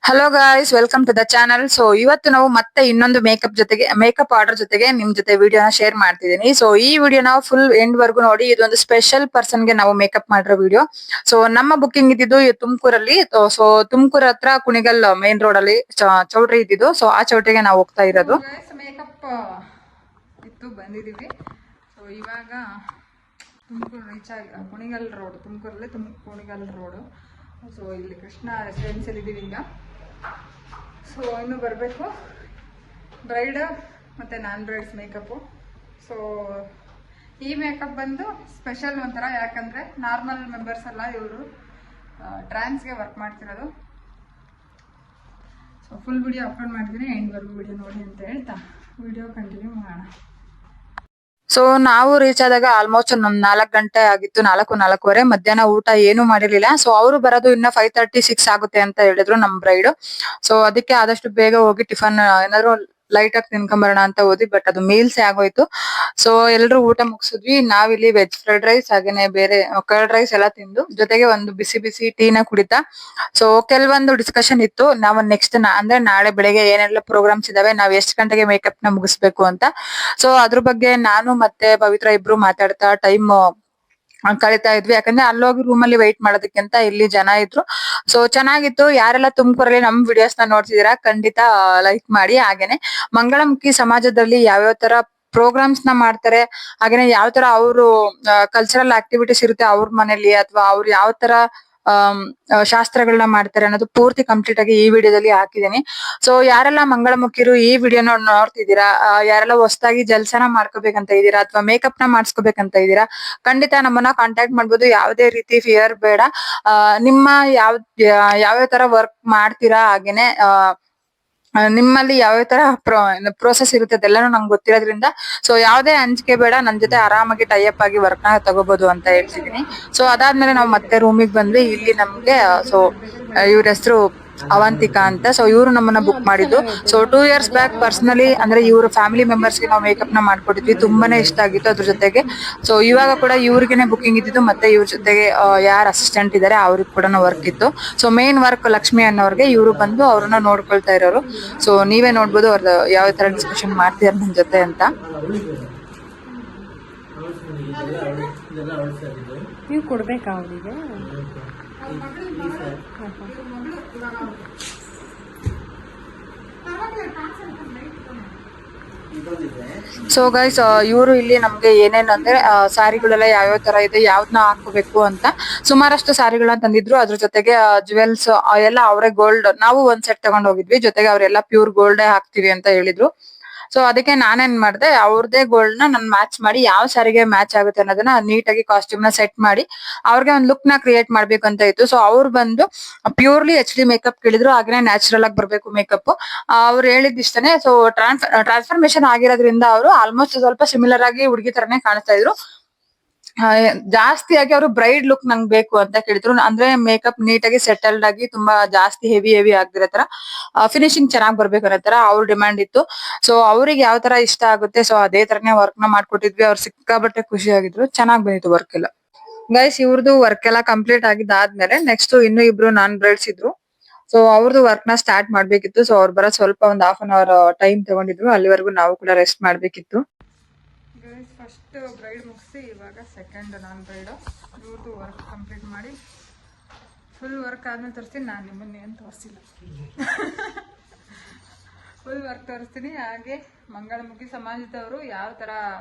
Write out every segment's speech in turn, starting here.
Hello guys, welcome to the channel. So ಇವತ್ತು ನಾವು ಮತ್ತೆ ಇನ್ನೊಂದು ಮೇಕಪ್ ಆರ್ಡರ್ ಜೊತೆಗೆ ನಿಮ್ ಜೊತೆ ವಿಡಿಯೋನ ಶೇರ್ ಮಾಡ್ತಿದ್ದೀನಿ. ಸೊ ಈ ವಿಡಿಯೋ ನಾವು ಫುಲ್ ಎಂಡ್ ವರ್ಗು ನೋಡಿ. ಇದೊಂದು ಸ್ಪೆಷಲ್ ಪರ್ಸನ್ ಗೆ ನಾವು ಮೇಕಪ್ ಮಾಡಿರೋ ವಿಡಿಯೋ. ಸೊ ನಮ್ಮ ಬುಕ್ಕಿಂಗ್ ಇದ್ದಿದ್ದು ತುಮಕೂರಲ್ಲಿ. ಸೊ ತುಮಕೂರ್ ಹತ್ರ ಕುಣಿಗಲ್ ಮೇನ್ ರೋಡ್ ಅಲ್ಲಿ ಚೌಟ್ರಿ ಇದ್ದಿದ್ದು. ಸೊ ಆ ಚೌಟ್ರಿಗೆ ನಾವು ಹೋಗ್ತಾ ಇರೋದು. ಮೇಕಪ್ ಇತ್ತು, ಬಂದಿದೀವಿ. ಸೊ ಇವಾಗ ತುಮಕೂರು ರೀಚ್ ಆಗಿ ಕುಣಿಗಲ್ ರೋಡ್, ತುಮಕೂರಲ್ಲಿ ಕುಣಿಗಲ್ ರೋಡು. ಸೊ ಇಲ್ಲಿ ಕೃಷ್ಣ ರೆಸಿಡೆನ್ಸಿಯಲ್ಲಿ ಇದ್ದೀವಿ ಈಗ. ಸೊ ಇನ್ನು ಬರಬೇಕು ಬ್ರೈಡ್ ಮತ್ತು ನಾನ್ ಬ್ರೈಡ್ಸ್ ಮೇಕಪ್ಪು. ಸೊ ಈ ಮೇಕಪ್ ಬಂದು ಸ್ಪೆಷಲ್ ಒಂಥರ, ಯಾಕಂದರೆ ನಾರ್ಮಲ್ ಮೆಂಬರ್ಸ್ ಅಲ್ಲ, ಇವರು ಟ್ರಾನ್ಸ್ಗೆ ವರ್ಕ್ ಮಾಡ್ತಿರೋದು. ಸೊ ಫುಲ್ ವಿಡಿಯೋ ಅಪ್ಲೋಡ್ ಮಾಡ್ತೀನಿ, ಎಂಡ್ವರೆಗೂ ವಿಡಿಯೋ ನೋಡಿ ಅಂತ ಹೇಳ್ತಾ ವಿಡಿಯೋ ಕಂಟಿನ್ಯೂ ಮಾಡೋಣ. ಸೊ ನಾವು ರೀಚ್ ಆದಾಗ ಆಲ್ಮೋಸ್ಟ್ ಒಂದು 4 ಗಂಟೆ ಆಗಿತ್ತು, 4:30 ಮಧ್ಯಾಹ್ನ ಊಟ ಏನು ಮಾಡಿರ್ಲಿಲ್ಲ. ಸೊ ಅವರು ಬರೋದು ಇನ್ನ 5:36 ಆಗುತ್ತೆ ಅಂತ ಹೇಳಿದ್ರು ನಮ್ ಬ್ರೈಡ್. ಸೊ ಅದಕ್ಕೆ ಆದಷ್ಟು ಬೇಗ ಹೋಗಿ ಟಿಫನ್ ಏನಾದ್ರು ಲೈಟ್ ಆಗಿ ತಿನ್ಕೊಂಬರೋಣ ಅಂತ ಹೋದ್ವಿ. ಬಟ್ ಅದು ಮೀಲ್ಸ್ ಆಗೋಯ್ತು. ಸೊ ಎಲ್ರು ಊಟ ಮುಗಿಸಿದ್ವಿ. ನಾವಿಲ್ಲಿ ವೆಜ್ ಫ್ರೈಡ್ ರೈಸ್ ಹಾಗೇನೆ ಬೇರೆ ಕರ್ಡ್ ರೈಸ್ ಎಲ್ಲ ತಿಂದು, ಜೊತೆಗೆ ಒಂದು ಬಿಸಿ ಬಿಸಿ ಟೀನ ಕುಡಿತಾ. ಸೊ ಕೆಲವೊಂದು ಡಿಸ್ಕಷನ್ ಇತ್ತು, ನಾವು ನೆಕ್ಸ್ಟ್ ಅಂದ್ರೆ ನಾಳೆ ಬೆಳಗ್ಗೆ ಏನೆಲ್ಲ ಪ್ರೋಗ್ರಾಮ್ಸ್ ಇದಾವೆ, ನಾವ್ ಎಷ್ಟು ಗಂಟೆಗೆ ಮೇಕಪ್ ನ ಮುಗಿಸ್ಬೇಕು ಅಂತ. ಸೊ ಅದ್ರ ಬಗ್ಗೆ ನಾನು ಮತ್ತೆ ಪವಿತ್ರ ಇಬ್ರು ಮಾತಾಡ್ತಾ ಟೈಮ್ ಕಳೀತಾ ಇದ್ವಿ. ಯಾಕಂದ್ರೆ ಅಲ್ಲೋಗಿ ರೂಮ್ ಅಲ್ಲಿ ವೆಯ್ಟ್ ಮಾಡೋದಕ್ಕಿಂತ ಇಲ್ಲಿ ಜನ ಇದ್ರು. ಸೊ ಚೆನ್ನಾಗಿತ್ತು. ಯಾರೆಲ್ಲ ತುಮಕೂರಲ್ಲಿ ನಮ್ ವಿಡಿಯೋಸ್ ನ ನೋಡ್ತಿದೀರಾ ಖಂಡಿತ ಲೈಕ್ ಮಾಡಿ. ಹಾಗೇನೆ ಮಂಗಳಮುಖಿ ಸಮಾಜದಲ್ಲಿ ಯಾವ್ಯಾವ ತರ ಪ್ರೋಗ್ರಾಮ್ಸ್ ನ ಮಾಡ್ತಾರೆ, ಹಾಗೇನೆ ಯಾವ ತರ ಅವರು ಕಲ್ಚರಲ್ ಆಕ್ಟಿವಿಟೀಸ್ ಇರುತ್ತೆ ಅವ್ರ ಮನೇಲಿ, ಅಥವಾ ಅವ್ರು ಯಾವ ತರ ಶಾಸ್ತ್ರಗಳನ್ನ ಮಾಡ್ತಾರೆ ಅನ್ನೋದು ಪೂರ್ತಿ ಕಂಪ್ಲೀಟ್ ಆಗಿ ಈ ವಿಡಿಯೋದಲ್ಲಿ ಹಾಕಿದ್ದೀನಿ. ಸೊ ಯಾರೆಲ್ಲ ಮಂಗಳಮುಖಿರು ಈ ವಿಡಿಯೋನ ನೋಡ್ತಿದ್ದೀರಾ, ಯಾರೆಲ್ಲ ಹೊಸದಾಗಿ ಜಲ್ಸನ ಮಾಡ್ಕೋಬೇಕಂತ ಇದ್ದೀರಾ, ಅಥವಾ ಮೇಕಪ್ ನ ಮಾಡಿಸ್ಕೋಬೇಕಂತ ಇದ್ದೀರಾ, ಖಂಡಿತ ನಮ್ಮನ್ನ ಕಾಂಟ್ಯಾಕ್ಟ್ ಮಾಡ್ಬೋದು. ಯಾವುದೇ ರೀತಿ ಫಿಯರ್ ಬೇಡ. ನಿಮ್ಮ ಯಾವ್ಯಾವ ತರ ವರ್ಕ್ ಮಾಡ್ತೀರಾ, ಹಾಗೇನೆ ನಿಮ್ಮಲ್ಲಿ ಯಾವ್ಯಾವ ತರ ಪ್ರೋಸೆಸ್ ಇರುತ್ತೆ ಅದೆಲ್ಲಾನು ನಂಗೆ ಗೊತ್ತಿರೋದ್ರಿಂದ ಸೊ ಯಾವ್ದೇ ಅಂಜಿಕೆ ಬೇಡ, ನನ್ ಜೊತೆ ಆರಾಮಾಗಿ ಟೈಅಪ್ ಆಗಿ ವರ್ಕ್ ನ ತಗೋಬಹುದು ಅಂತ ಹೇಳ್ತಿದೀನಿ. ಸೊ ಅದಾದ್ಮೇಲೆ ನಾವು ಮತ್ತೆ ರೂಮಿಗೆ ಬಂದ್ವಿ. ಇಲ್ಲಿ ನಮ್ಗೆ ಸೊ ಇವ್ರ ಹೆಸರು ಅವಂತಿಕಾ ಅಂತ. ಸೊ ಇವರು ನಮ್ಮನ್ನ ಬುಕ್ ಮಾಡಿದ್ದು. ಸೊ 2 years ಬ್ಯಾಕ್ ಪರ್ಸನಲಿ ಅಂದ್ರೆ ಇವ್ರ ಫ್ಯಾಮಿಲಿ ಮೆಂಬರ್ಸ್ ಗೆ ನಾವು ಮೇಕಪ್ ನ ಮಾಡ್ಕೊಟ್ಟಿದ್ವಿ. ತುಂಬಾನೇ ಇಷ್ಟ ಆಗಿತ್ತು ಅದ್ರ ಜೊತೆಗೆ. ಸೊ ಇವಾಗ ಕೂಡ ಇವ್ರಿಗೆನೆ ಬುಕಿಂಗ್ ಇದ್ದಿದ್ದು, ಮತ್ತೆ ಇವ್ರ ಜೊತೆಗೆ ಯಾರು ಅಸಿಸ್ಟೆಂಟ್ ಇದಾರೆ ಅವ್ರಿಗೆ ಕೂಡ ವರ್ಕ್ ಇತ್ತು. ಸೊ ಮೇನ್ ವರ್ಕ್ ಲಕ್ಷ್ಮಿ ಅನ್ನೋರ್ಗೆ, ಇವ್ರು ಬಂದು ಅವ್ರನ್ನ ನೋಡ್ಕೊಳ್ತಾ ಇರೋರು. ಸೊ ನೀವೇ ನೋಡ್ಬೋದು ಅವ್ರದ್ದು ಯಾವ ತರ ಡಿಸ್ಕಷನ್ ಮಾಡ್ತಿದಾರೆ ನನ್ ಜೊತೆ ಅಂತ. ನೀವು ಕೊಡ್ಬೇಕಾ ಅವರಿಗೆ? ಸೊ ಗೈಸ್, ಇವರು ಇಲ್ಲಿ ನಮ್ಗೆ ಏನೇನು ಅಂದ್ರೆ ಸಾರಿಗಳೆಲ್ಲ ಯಾವ್ಯಾವ ತರ ಇದೆ, ಯಾವ್ದನ್ನ ಹಾಕೋಬೇಕು ಅಂತ ಸುಮಾರಷ್ಟು ಸಾರಿಗಳನ್ನ ತಂದಿದ್ರು. ಅದ್ರ ಜೊತೆಗೆ ಜುವೆಲ್ಸ್ ಎಲ್ಲ ಅವರೇ ಗೋಲ್ಡ್, ನಾವು ಒಂದ್ ಸೆಟ್ ತಗೊಂಡ್ ಹೋಗಿದ್ವಿ. ಜೊತೆಗೆ ಅವರೆಲ್ಲ ಪ್ಯೂರ್ ಗೋಲ್ಡೇ ಹಾಕ್ತಿವಿ ಅಂತ ಹೇಳಿದ್ರು. ಸೊ ಅದಕ್ಕೆ ನಾನೇನ್ ಮಾಡ್ದೆ, ಅವ್ರದೇ ಗೋಲ್ಡ್ ನ ನಾನು ಮ್ಯಾಚ್ ಮಾಡಿ ಯಾವ ಸಾರಿಗೆ ಮ್ಯಾಚ್ ಆಗುತ್ತೆ ಅನ್ನೋದನ್ನ ನೀಟಾಗಿ ಕಾಸ್ಟ್ಯೂಮ್ ನ ಸೆಟ್ ಮಾಡಿ ಅವ್ರಿಗೆ ಒಂದು ಲುಕ್ ನ ಕ್ರಿಯೇಟ್ ಮಾಡ್ಬೇಕು ಅಂತ ಇತ್ತು. ಸೊ ಅವ್ರು ಬಂದು ಪ್ಯೂರ್ಲಿ HD ಮೇಕಪ್ ಕೇಳಿದ್ರು, ಹಾಗೇನೆ ನ್ಯಾಚುರಲ್ ಆಗಿ ಬರ್ಬೇಕು ಮೇಕಪ್. ಅವ್ರು ಹೇಳಿದ್ ಇಷ್ಟನೇ. ಸೊ ಟ್ರಾನ್ಸ್ಫರ್ಮೇಶನ್ ಆಗಿರೋದ್ರಿಂದ ಅವರು ಆಲ್ಮೋಸ್ಟ್ ಸ್ವಲ್ಪ ಸಿಮಿಲರ್ ಆಗಿ ಹುಡುಗಿ ತರನೇ ಕಾಣಿಸ್ತಾ ಇದ್ರು. ಜಾಸ್ತಿಯಾಗಿ ಅವರು ಬ್ರೈಡ್ ಲುಕ್ ನಂಗೆ ಬೇಕು ಅಂತ ಕೇಳಿದ್ರು. ಅಂದ್ರೆ ಮೇಕಪ್ ನೀಟಾಗಿ ಸೆಟಲ್ಡ್ ಆಗಿ ತುಂಬಾ ಜಾಸ್ತಿ ಹೆವಿ ಆಗಿರೋ ತರ, ಫಿನಿಶಿಂಗ್ ಚೆನ್ನಾಗಿ ಬರ್ಬೇಕು ಅನ್ನೋ ತರ ಅವ್ರ ಡಿಮ್ಯಾಂಡ್ ಇತ್ತು. ಸೊ ಅವ್ರಿಗೆ ಯಾವ ತರ ಇಷ್ಟ ಆಗುತ್ತೆ ಸೊ ಅದೇ ತರನೇ ವರ್ಕ್ ನ ಮಾಡ್ಕೊಟ್ಟಿದ್ವಿ. ಅವ್ರು ಸಿಕ್ಕಾಬಟ್ಟೆ ಖುಷಿ ಆಗಿದ್ರು, ಚೆನ್ನಾಗಿ ಬಂದಿತ್ತು ವರ್ಕ್ ಎಲ್ಲ. ಗೈಸ್, ಇವ್ರದ್ದು ವರ್ಕ್ ಎಲ್ಲ ಕಂಪ್ಲೀಟ್ ಆಗಿದ್ದಾದ್ಮೇಲೆ ನೆಕ್ಸ್ಟ್ ಇನ್ನು ಇಬ್ರು ನಾನ್ ಬ್ರೈಡ್ಸ್ ಇದ್ರು. ಸೊ ಅವ್ರದ್ದು ವರ್ಕ್ ನ ಸ್ಟಾರ್ಟ್ ಮಾಡ್ಬೇಕಿತ್ತು. ಸೊ ಅವ್ರು ಬರೋ ಸ್ವಲ್ಪ ಒಂದು 1/2 hour ಟೈಮ್ ತಗೊಂಡಿದ್ರು. ಅಲ್ಲಿವರೆಗೂ ನಾವು ಕೂಡ ರೆಸ್ಟ್ ಮಾಡ್ಬೇಕಿತ್ತು. ಫಸ್ಟ್ ಬ್ರೈಡ್ ಮುಗಿಸಿ ಇವಾಗ ಸೆಕೆಂಡ್ ನಾನ್ ಬ್ರೈಡ್. ಇವ್ರದ್ದು ವರ್ಕ್ ಕಂಪ್ಲೀಟ್ ಮಾಡಿ ಫುಲ್ ವರ್ಕ್ ಆದ್ಮೇಲೆ ತೋರಿಸ್ತೀನಿ. ನಾನು ನಿಮ್ಮನ್ನ ಏನು ತೋರಿಸಿಲ್ಲ, ಫುಲ್ ವರ್ಕ್ ತೋರಿಸ್ತೀನಿ. ಹಾಗೆ ಮಂಗಳಮುಖಿ ಸಮಾಜದವರು ಯಾವ ತರ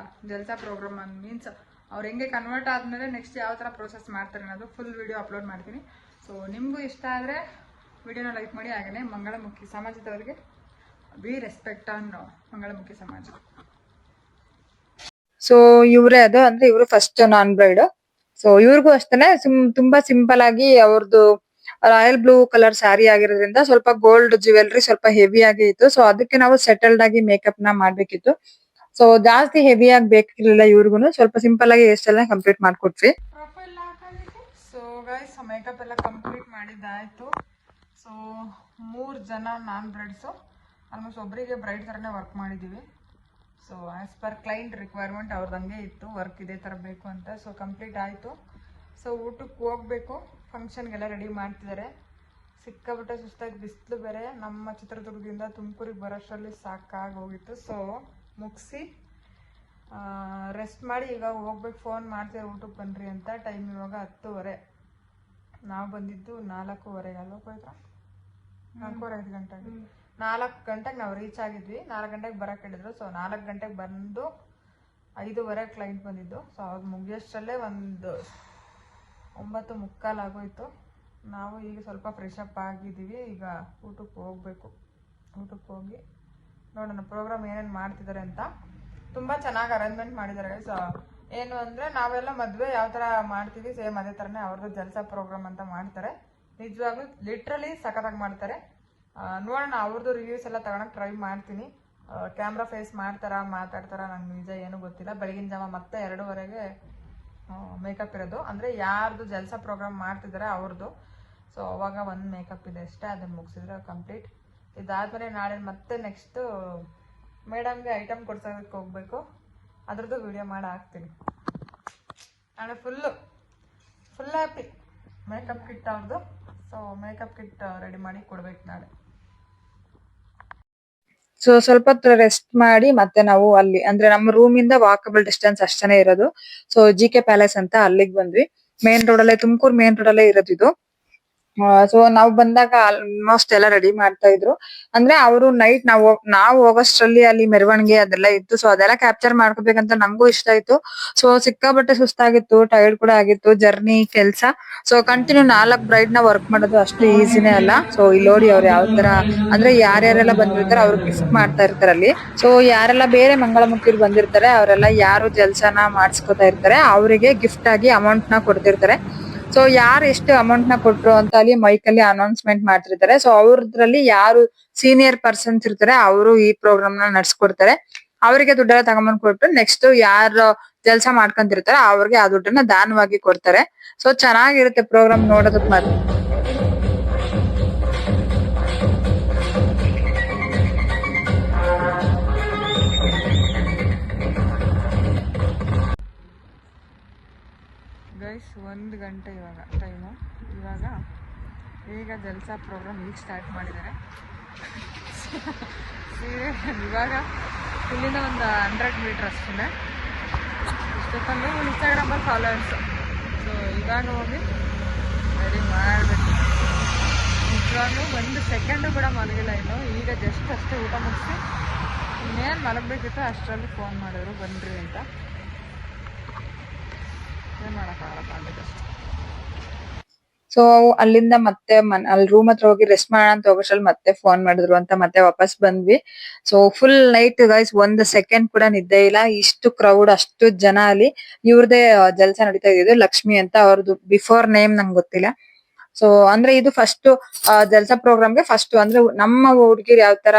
ಜಲ್ಸಾ ಪ್ರೋಗ್ರಾಮ್ ಮೀನ್ಸ್ ಅವ್ರು ಹೆಂಗೆ ಕನ್ವರ್ಟ್ ಆದ್ಮೇಲೆ ನೆಕ್ಸ್ಟ್ ಯಾವ ತರ ಪ್ರೋಸೆಸ್ ಮಾಡ್ತಾರೆ ಅನ್ನೋದು ಫುಲ್ ವಿಡಿಯೋ ಅಪ್ಲೋಡ್ ಮಾಡ್ತೀನಿ. ಸೊ ನಿಮಗೂ ಇಷ್ಟ ಆದರೆ ವಿಡಿಯೋನ ಲೈಕ್ ಮಾಡಿ. ಹಾಗೆಯೇ ಮಂಗಳಮುಖಿ ಸಮಾಜದವ್ರಿಗೆ ಬಿ ರೆಸ್ಪೆಕ್ಟ್ ಆನ್ ಮಂಗಳಮುಖಿ ಸಮಾಜ. ಸೊ ಇವ್ರೇ ಅದು, ಅಂದ್ರೆ ಇವರು ಫಸ್ಟ್ ನಾನ್ ಬ್ರೈಡ್. ಸೊ ಇವ್ರಿಗೂ ಅಷ್ಟೇನೆ ತುಂಬಾ ಸಿಂಪಲ್ ಆಗಿ ಅವ್ರದ್ದು ರಾಯಲ್ ಬ್ಲೂ ಕಲರ್ ಸ್ಯಾರಿ ಆಗಿರೋದ್ರಿಂದ ಸ್ವಲ್ಪ ಗೋಲ್ಡ್ ಜ್ಯುವೆಲ್ರಿ ಸ್ವಲ್ಪ ಹೆವಿ ಆಗಿ ಇತ್ತು. ಸೊ ಅದಕ್ಕೆ ನಾವು ಸೆಟಲ್ಡ್ ಆಗಿ ಮೇಕಪ್ ನ ಮಾಡ್ಬೇಕಿತ್ತು. ಸೊ ಜಾಸ್ತಿ ಹೆವಿ ಆಗಿ ಬೇಕಿರ್ಲಿಲ್ಲ ಇವ್ರಿಗೂ, ಸ್ವಲ್ಪ ಸಿಂಪಲ್ ಆಗಿ ಎಷ್ಟೆಲ್ಲ ಕಂಪ್ಲೀಟ್ ಮಾಡ್ಕೊಟ್ವಿ. ಸೊ ಗೈಸ್, ಮೇಕಪ್ ಎಲ್ಲ ಕಂಪ್ಲೀಟ್ ಮಾಡಿದ್ದಾಯ್ತು. ಸೊ 3 ಜನ ನಾನ್ ಬ್ರೈಡ್ಸು, ಆಲ್ಮೋಸ್ಟ್ ಒಬ್ಬರಿಗೆ ಬ್ರೈಡ್ ಥರನೇ ವರ್ಕ್ ಮಾಡಿದ್ದೀವಿ. So as per client requirement ಅವ್ರದ್ದು ಹಂಗೆ ಇತ್ತು, ವರ್ಕ್ ಇದೇ ಥರ ಬೇಕು ಅಂತ. ಸೊ ಕಂಪ್ಲೀಟ್ ಆಯಿತು. ಸೊ ಊಟಕ್ಕೆ ಹೋಗಬೇಕು, ಫಂಕ್ಷನ್ಗೆಲ್ಲ ರೆಡಿ ಮಾಡ್ತಿದ್ದಾರೆ. ಸಿಕ್ಕಾಪಟ್ಟೆ ಸುಸ್ತಾಗಿ ಬಿಸಿಲು ಬೇರೆ. ನಮ್ಮ ಚಿತ್ರದುರ್ಗದಿಂದ ತುಮಕೂರಿಗೆ ಬರೋಷ್ಟರಲ್ಲಿ ಸಾಕಾಗಿ ಹೋಗಿತ್ತು. ಸೊ ಮುಗಿಸಿ ರೆಸ್ಟ್ ಮಾಡಿ ಈಗ ಹೋಗ್ಬೇಕು. ಫೋನ್ ಮಾಡ್ತೀವಿ ಊಟಕ್ಕೆ ಬನ್ನಿರಿ ಅಂತ. ಟೈಮ್ ಇವಾಗ 10:30. ನಾವು ಬಂದಿದ್ದು 4:15 ಅಲ್ವಾ ಪವಿತ್ರ? 4:45 ಗಂಟೆಗೆ. 4 ಗಂಟೆಗೆ ನಾವು ರೀಚ್ ಆಗಿದ್ವಿ. 4 ಗಂಟೆಗೆ ಬರೋಕೆ ಹೇಳಿದ್ರು. ಸೊ 4 ಗಂಟೆಗೆ ಬಂದು 5:15 ಕ್ಲೈಂಟ್ ಬಂದಿದ್ದು. ಸೊ ಅವಾಗ ಮುಗಿಯೋಷ್ಟರಲ್ಲೇ ಒಂದು 9:45 ಆಗೋಯ್ತು. ನಾವು ಈಗ ಸ್ವಲ್ಪ ಫ್ರೆಶ್ ಅಪ್ ಆಗಿದ್ದೀವಿ. ಈಗ ಊಟಕ್ಕೆ ಹೋಗ್ಬೇಕು. ಊಟಕ್ಕೆ ಹೋಗಿ ನೋಡೋಣ ಪ್ರೋಗ್ರಾಮ್ ಏನೇನು ಮಾಡ್ತಿದ್ದಾರೆ ಅಂತ. ತುಂಬ ಚೆನ್ನಾಗಿ ಅರೇಂಜ್ಮೆಂಟ್ ಮಾಡಿದ್ದಾರೆ. ಸೊ ಏನು ಅಂದರೆ ನಾವೆಲ್ಲ ಮದುವೆ ಯಾವ ಥರ ಮಾಡ್ತೀವಿ ಸೇಮ್ ಅದೇ ಥರನೇ ಅವ್ರದ್ದು ಜಲ್ಸಾ ಪ್ರೋಗ್ರಾಮ್ ಅಂತ ಮಾಡ್ತಾರೆ. ನಿಜವಾಗ್ಲೂ ಲಿಟ್ರಲಿ ಸಖತ್ತಾಗಿ ಮಾಡ್ತಾರೆ. ನೋಡೋಣ ಅವ್ರದ್ದು ರಿವ್ಯೂಸ್ ಎಲ್ಲ ತಗೊಳಕ್ಕೆ ಟ್ರೈ ಮಾಡ್ತೀನಿ. ಕ್ಯಾಮ್ರಾ ಫೇಸ್ ಮಾಡ್ತಾರಾ ಮಾತಾಡ್ತಾರಾ ನಂಗೆ ನಿಜ ಏನೂ ಗೊತ್ತಿಲ್ಲ. ಬೆಳಗಿನ ಜಾವ ಮತ್ತೆ 2:30ಗೆ ಮೇಕಪ್ ಇರೋದು. ಅಂದರೆ ಯಾರ್ದು ಜಲ್ಸಾ ಪ್ರೋಗ್ರಾಮ್ ಮಾಡ್ತಿದ್ದಾರೆ ಅವ್ರದ್ದು. ಸೊ ಅವಾಗ ಒಂದು ಮೇಕಪ್ ಇದೆ ಅಷ್ಟೇ, ಅದನ್ನು ಮುಗಿಸಿದ್ರೆ ಕಂಪ್ಲೀಟ್. ಇದಾದಮೇಲೆ ನಾಳೆ ಮತ್ತೆ ನೆಕ್ಸ್ಟು ಮೇಡಮ್ಗೆ ಐಟಮ್ ಕೊಡ್ಸೋದಕ್ಕೆ ಹೋಗಬೇಕು. ಅದ್ರದ್ದು ವಿಡಿಯೋ ಮಾಡಿ ಹಾಕ್ತೀನಿ. ನಾಳೆ ಫುಲ್ ಹ್ಯಾಪಿ. ಮೇಕಪ್ ಕಿಟ್ ಅವ್ರದ್ದು. ಸೊ ಮೇಕಪ್ ಕಿಟ್ ರೆಡಿ ಮಾಡಿ ಕೊಡ್ಬೇಕು ನಾಳೆ. ಸೊ ಸ್ವಲ್ಪ ಹೊತ್ತು ರೆಸ್ಟ್ ಮಾಡಿ ಮತ್ತೆ ನಾವು ಅಲ್ಲಿ ಅಂದ್ರೆ ನಮ್ಮ ರೂಮ್ ಇಂದ ವಾಕಬಲ್ ಡಿಸ್ಟೆನ್ಸ್ ಅಷ್ಟೇ ಇರೋದು. ಸೊ GK ಪ್ಯಾಲೇಸ್ ಅಂತ ಅಲ್ಲಿಗೆ ಬಂದ್ವಿ. ಮೇನ್ ರೋಡ್ ಅಲ್ಲೇ, ತುಮಕೂರು ಮೇನ್ ರೋಡ್ ಅಲ್ಲೇ ಇರೋದು ಇದು. ಸೊ ನಾವು ಬಂದಾಗ ಆಲ್ಮೋಸ್ಟ್ ಎಲ್ಲ ರೆಡಿ ಮಾಡ್ತಾ ಇದ್ರು. ಅಂದ್ರೆ ಅವರು ನೈಟ್ ನಾವು ಹೋಗೋಷ್ಟ್ರಲ್ಲಿ ಅಲ್ಲಿ ಮೆರವಣಿಗೆ ಅದೆಲ್ಲ ಇತ್ತು. ಸೊ ಅದೆಲ್ಲ ಕ್ಯಾಪ್ಚರ್ ಮಾಡ್ಕೋಬೇಕಂತ ನಂಗೂ ಇಷ್ಟ ಆಯ್ತು. ಸೊ ಸಿಕ್ಕಾಬಟ್ಟೆ ಸುಸ್ತಾಗಿತ್ತು, ಟೈರ್ಡ್ ಕೂಡ ಆಗಿತ್ತು ಜರ್ನಿ ಕೆಲ್ಸ. ಸೊ ಕಂಟಿನ್ಯೂ 4 ಬ್ರೈಡ್ ನ ವರ್ಕ್ ಮಾಡೋದು ಅಷ್ಟು ಈಸಿನೇ ಅಲ್ಲ. ಸೊ ಇಲ್ಲಿ ನೋಡಿ ಅವ್ರು ಯಾವ ತರ ಅಂದ್ರೆ ಯಾರ್ಯಾರೆಲ್ಲ ಬಂದಿರ್ತಾರೆ ಅವ್ರು ಗಿಫ್ಟ್ ಮಾಡ್ತಾ ಇರ್ತಾರೆ ಅಲ್ಲಿ. ಸೊ ಯಾರೆಲ್ಲ ಬೇರೆ ಮಂಗಳಮುಖಿರು ಬಂದಿರ್ತಾರೆ ಅವರೆಲ್ಲ ಯಾರು ಜಲ್ಸನ ಮಾಡಿಸ್ಕೊತಾ ಇರ್ತಾರೆ ಅವರಿಗೆ ಗಿಫ್ಟ್ ಆಗಿ ಅಮೌಂಟ್ ನ ಕೊಡ್ತಿರ್ತಾರೆ. ಸೊ ಯಾರು ಎಷ್ಟು ಅಮೌಂಟ್ ನ ಕೊಟ್ರು ಅಂತ ಅಲ್ಲಿ ಮೈಕ್ ಅಲ್ಲಿ ಅನೌನ್ಸ್ಮೆಂಟ್ ಮಾಡ್ತಿರ್ತಾರೆ. ಸೊ ಅವ್ರದ್ರಲ್ಲಿ ಯಾರು ಸೀನಿಯರ್ ಪರ್ಸನ್ಸ್ ಇರ್ತಾರೆ ಅವರು ಈ ಪ್ರೋಗ್ರಾಮ್ ನ ನಡ್ಸ್ಕೊಡ್ತಾರೆ. ಅವರಿಗೆ ದುಡ್ಡೆಲ್ಲ ತಗೊಂಬಂದ್ ಕೊಟ್ಟು ನೆಕ್ಸ್ಟ್ ಯಾರು ಜಲ್ಸ ಮಾಡ್ಕೊಂತಿರ್ತಾರೆ ಅವ್ರಿಗೆ ಆ ದುಡ್ಡನ್ನ ದಾನವಾಗಿ ಕೊಡ್ತಾರೆ. ಸೊ ಚೆನ್ನಾಗಿರುತ್ತೆ ಪ್ರೋಗ್ರಾಮ್ ನೋಡೋದಕ್ ಮಾತ್ರ. ಗೈಸ್ 1 ಗಂಟೆ ಇವಾಗ ಟೈಮು. ಈಗ ಜಲ್ಸಾ ಪ್ರೋಗ್ರಾಮ್ ಈಗ ಸ್ಟಾರ್ಟ್ ಮಾಡಿದ್ದಾರೆ. ಇವಾಗ ಇಲ್ಲಿಂದ ಒಂದು 100 ಮೀಟ್ರ್ ಅಷ್ಟೇ. ಇಷ್ಟೊತ್ತಂದ್ರೆ ಇನ್ಸ್ಟಾಗ್ರಾಮಲ್ಲಿ ಫಾಲೋವರ್ಸು. ಸೊ ಇವಾಗ ಹೋಗಿ ರೆಡಿ ಮಾಡಬೇಕು. ನಿಜವಾಗ್ಲೂ 1 ಸೆಕೆಂಡು ಕೂಡ ಮಲಗಿಲ್ಲ ಇನ್ನು. ಈಗ ಜಸ್ಟ್ ಅಷ್ಟೇ ಊಟ ಮುಗಿಸಿ ಇನ್ನೇನು ಮಲಗಬೇಕಿತ್ತು ಅಷ್ಟರಲ್ಲಿ ಫೋನ್ ಮಾಡಿದ್ರು ಬನ್ನಿರಿ ಅಂತ. ಏನು ಮಾಡೋಕ್ಕಾಗಲ್ಲ. ಸೊ ಅಲ್ಲಿಂದ ಮತ್ತೆ ಅಲ್ಲಿ ರೂಮ್ ಹತ್ರ ಹೋಗಿ ರೆಸ್ಟ್ ಮಾಡೋಣ ಅಂತ ಹೋಗೋಷ್ಟ್ರಲ್ಲಿ ಮತ್ತೆ ಫೋನ್ ಮಾಡಿದ್ರು ಅಂತ ಮತ್ತೆ ವಾಪಸ್ ಬಂದ್ವಿ. So full night guys 1 second ಕೂಡ ನಿದ್ದೆ ಇಲ್ಲ. ಇಷ್ಟು ಕ್ರೌಡ್, ಅಷ್ಟು ಜನ ಅಲ್ಲಿ. ಇವ್ರದೇ ಜಲ್ಸ ನಡೀತಾ ಇದ್ದು ಲಕ್ಷ್ಮಿ ಅಂತ. ಅವ್ರದ್ದು ಬಿಫೋರ್ ನೇಮ್ ನಂಗೆ ಗೊತ್ತಿಲ್ಲ. ಸೊ ಅಂದ್ರೆ ಇದು ಫಸ್ಟ್ ಜಲ್ಸಾ ಪ್ರೋಗ್ರಾಮ್ಗೆ ಫಸ್ಟ್ ಅಂದ್ರೆ ನಮ್ಮ ಹುಡುಗಿರು ಯಾವ ತರ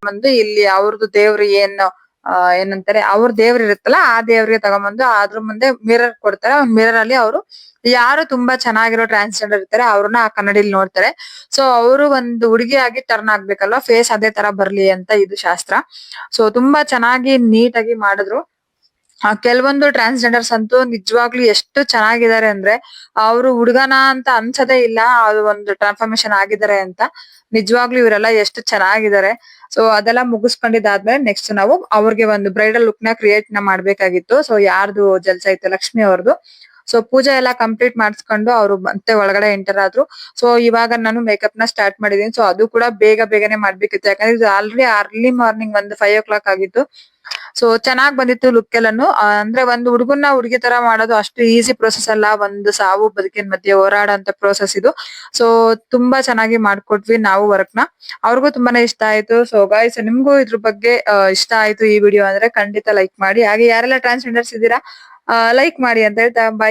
ಬಂದು ಇಲ್ಲಿ ಅವ್ರದ್ದು ದೇವ್ರು ಏನಂತಾರೆ ಅವ್ರ ದೇವ್ರ ಇರುತ್ತಲ್ಲ ಆ ದೇವ್ರಿಗೆ ತಗೊಂಬಂದು ಅದ್ರ ಮುಂದೆ ಮಿರರ್ ಕೊಡ್ತಾರೆ. ಮಿರರ್ ಅಲ್ಲಿ ಅವರು ಯಾರು ತುಂಬಾ ಚೆನ್ನಾಗಿರೋ ಟ್ರಾನ್ಸ್ಜೆಂಡರ್ ಇರ್ತಾರೆ ಅವ್ರನ್ನ ಆ ಕನ್ನಡಿಲಿ ನೋಡ್ತಾರೆ. ಸೊ ಅವರು ಒಂದು ಹುಡುಗಿಯಾಗಿ ಟರ್ನ್ ಆಗ್ಬೇಕಲ್ವಾ, ಫೇಸ್ ಅದೇ ತರ ಬರ್ಲಿ ಅಂತ ಇದು ಶಾಸ್ತ್ರ. ಸೊ ತುಂಬಾ ಚೆನ್ನಾಗಿ ನೀಟಾಗಿ ಮಾಡಿದ್ರು. ಕೆಲವೊಂದು ಟ್ರಾನ್ಸ್ಜೆಂಡರ್ಸ್ ಅಂತೂ ನಿಜವಾಗ್ಲೂ ಎಷ್ಟು ಚೆನ್ನಾಗಿದ್ದಾರೆ ಅಂದ್ರೆ ಅವರು ಹುಡುಗನ ಅಂತ ಅನ್ಸದೇ ಇಲ್ಲ, ಅದು ಒಂದು ಟ್ರಾನ್ಸ್ಫಾರ್ಮೇಶನ್ ಆಗಿದ್ದಾರೆ ಅಂತ. ನಿಜವಾಗ್ಲೂ ಇವರೆಲ್ಲ ಎಷ್ಟು ಚೆನ್ನಾಗಿದ್ದಾರೆ. ಸೊ ಅದೆಲ್ಲ ಮುಗಿಸ್ಕೊಂಡಿದ್ದಾದ್ಮೇಲೆ ನೆಕ್ಸ್ಟ್ ನಾವು ಅವ್ರಿಗೆ ಒಂದು ಬ್ರೈಡಲ್ ಲುಕ್ ನ ಕ್ರಿಯೇಟ್ ಮಾಡ್ಬೇಕಾಗಿತ್ತು. ಸೊ ಯಾರ್ದು ಜಲ್ಸ ಇತ್ತು ಲಕ್ಷ್ಮಿ ಅವ್ರದ್ದು. ಸೊ ಪೂಜೆ ಎಲ್ಲ ಕಂಪ್ಲೀಟ್ ಮಾಡಿಸ್ಕೊಂಡು ಅವರು ಮತ್ತೆ ಒಳಗಡೆ ಎಂಟರ್ ಆದ್ರು. ಸೊ ಇವಾಗ ನಾನು ಮೇಕಪ್ ನ ಸ್ಟಾರ್ಟ್ ಮಾಡಿದೀನಿ. ಸೊ ಅದು ಕೂಡ ಬೇಗನೆ ಮಾಡ್ಬೇಕಿತ್ತು, ಯಾಕಂದ್ರೆ ಇದು ಆಲ್ರೆಡಿ ಅರ್ಲಿ ಮಾರ್ನಿಂಗ್ ಒಂದು 5 o'clock ಆಗಿತ್ತು. ಸೊ ಚೆನ್ನಾಗ್ ಬಂದಿತ್ತು ಲುಕ್ ಎಲ್ಲಾನು. ಅಂದ್ರೆ ಒಂದು ಹುಡುಗಿ ತರ ಮಾಡೋದು ಅಷ್ಟು ಈಸಿ ಪ್ರೊಸೆಸ್ ಅಲ್ಲ. ಒಂದು ಸಾವು ಬದುಕಿನ ಮಧ್ಯೆ ಹೋರಾಡೋಂತ ಪ್ರೋಸೆಸ್ ಇದು. ಸೊ ತುಂಬಾ ಚೆನ್ನಾಗಿ ಮಾಡ್ಕೊಟ್ವಿ ನಾವು ವರ್ಕ್ ನ. ಅವ್ರಿಗೂ ತುಂಬಾನೇ ಇಷ್ಟ ಆಯ್ತು. ಸೊ ಗೈಸ್ ನಿಮ್ಗೂ ಇದ್ರ ಬಗ್ಗೆ ಇಷ್ಟ ಆಯ್ತು ಈ ವಿಡಿಯೋ ಅಂದ್ರೆ ಖಂಡಿತ ಲೈಕ್ ಮಾಡಿ. ಹಾಗೆ ಯಾರೆಲ್ಲ ಟ್ರಾನ್ಸ್ಜೆಂಡರ್ಸ್ ಇದ್ದೀರಾ ಲೈಕ್ ಮಾಡಿ ಅಂತ ಹೇಳ್ತಾ ಬಾಯ್.